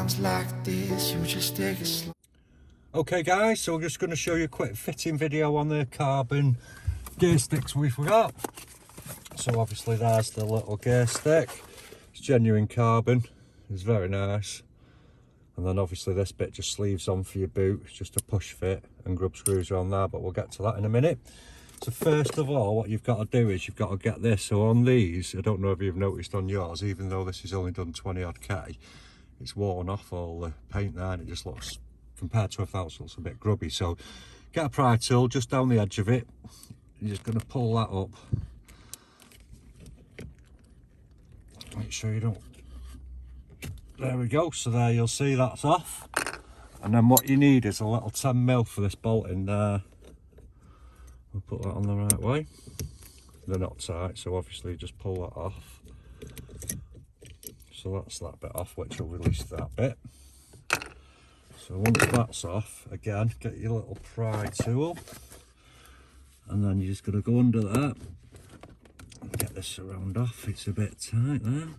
Times like this, you just take it slow. Okay guys, so we're just going to show you a quick fitting video on the carbon gear sticks we've got. So obviously there's the little gear stick. It's genuine carbon, it's very nice. And then obviously this bit just sleeves on for your boot, it's just a push fit and grub screws are on there, but we'll get to that in a minute. So first of all, what you've got to do is you've got to get this. So on these, I don't know if you've noticed on yours, even though this is only done 20 odd K, it's worn off all the paint there and it just looks, compared to a felt, looks a bit grubby. So get a pry tool just down the edge of it. You're just going to pull that up. Make sure you don't. There we go. So there you'll see that's off. And then what you need is a little 10mm for this bolt in there. We'll put that on the right way. They're not tight, so obviously just pull that off. So that's that bit off, which will release that bit. So once that's off, again, get your little pry tool, and then you're just going to go under that and get this around off. It's a bit tight there.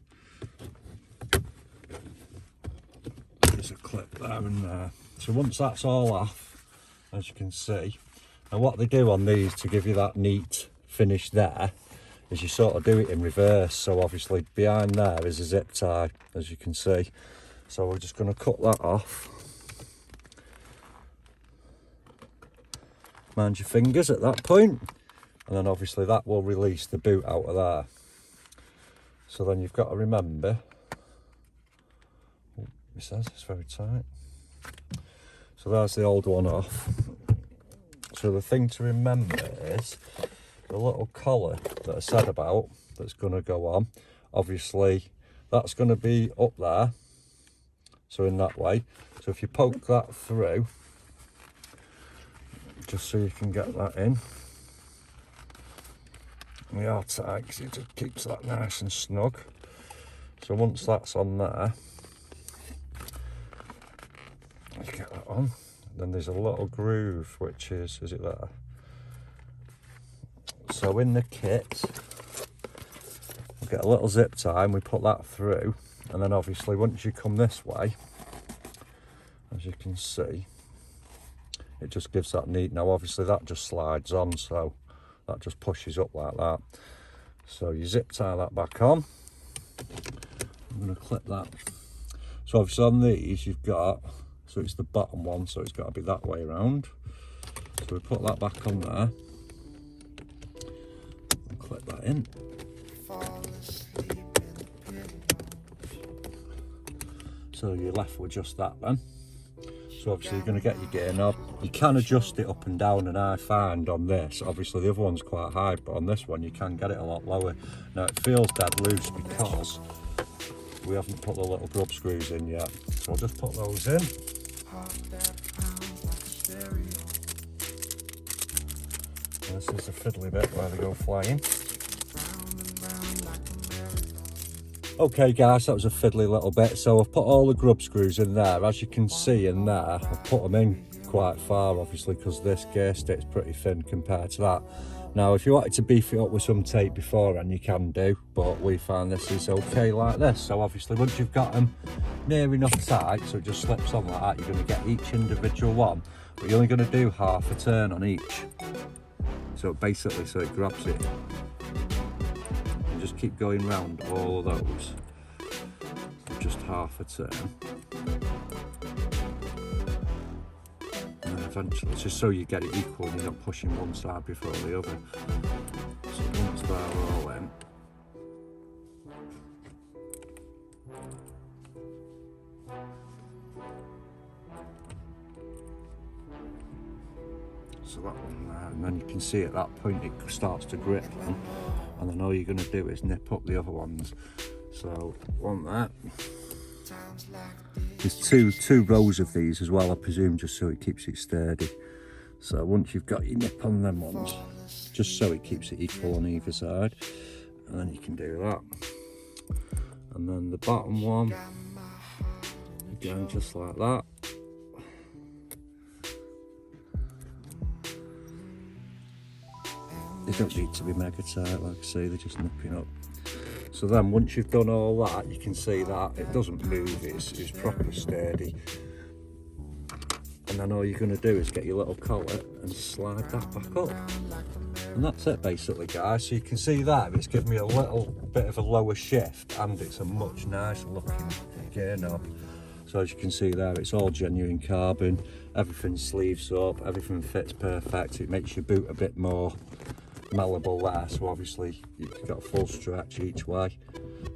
There's a clip there and there. So once that's all off, as you can see, and what they do on these to give you that neat finish there is you sort of do it in reverse. So obviously behind there is a zip tie, as you can see. So we're just going to cut that off. Mind your fingers at that point, and then obviously that will release the boot out of there. So then you've got to remember, oh, it says it's very tight. So there's the old one off. So the thing to remember is the little collar that I said about that's going to go on. Obviously that's going to be up there, so in that way. So if you poke that through, just so you can get that in. And they are tight because it just keeps that nice and snug. So once that's on there, you get that on. Then there's a little groove, which is it there? So in the kit, we get a little zip tie and we put that through. And then obviously once you come this way, as you can see, it just gives that neat. Now obviously that just slides on, so that just pushes up like that. So you zip tie that back on. I'm going to clip that. So obviously on these you've got, so it's the bottom one, so it's got to be that way around. So we put that back on there and clip that in. So you're left with just that then. So obviously you're going to get your gear knob. You can adjust it up and down, and I find on this, obviously the other one's quite high, but on this one you can get it a lot lower. Now it feels dead loose because we haven't put the little grub screws in yet. So I'll just put those in. This is the fiddly bit where they go flying. Okay guys, that was a fiddly little bit. So I've put all the grub screws in there. As you can see in there, I've put them in quite far obviously because this gear stick's pretty thin compared to that. Now if you wanted to beef it up with some tape beforehand you can do, but we find this is okay like this. So obviously once you've got them near enough tight so it just slips on like that, you're going to get each individual one, but you're only going to do half a turn on each. So basically, so it grabs it. And just keep going round all of those. Just half a turn. And then eventually, just so you get it equal and you're not pushing one side before the other. So once they're all in. So that one there, and then you can see at that point it starts to grip then, and then all you're going to do is nip up the other ones. So one there. There's two rows of these as well, I presume, just so it keeps it sturdy. So once you've got your nip on them ones, just so it keeps it equal on either side, and then you can do that. And then the bottom one, again just like that. They don't need to be mega tight, like I say, they're just nipping up. So then once you've done all that, you can see that it doesn't move, it's proper sturdy. And then all you're going to do is get your little collet and slide that back up. And that's it basically, guys. So you can see that it's given me a little bit of a lower shift, and it's a much nicer looking gear knob. So as you can see there, it's all genuine carbon, everything sleeves up, everything fits perfect. It makes your boot a bit more malleable there, so obviously you've got a full stretch each way.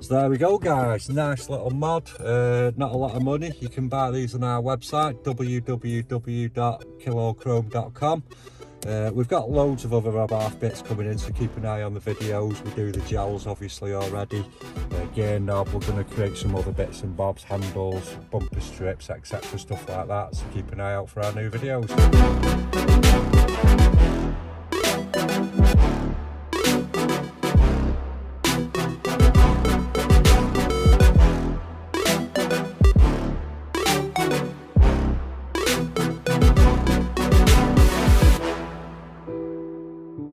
So there we go, guys, nice little mod. Not a lot of money. You can buy these on our website, www.KillAllChrome.com. We've got loads of other Abarth bits coming in, so keep an eye on the videos. We do the gels obviously already, gear knob, we're going to create some other bits and bobs, handles, bumper strips, etc, stuff like that, so keep an eye out for our new videos.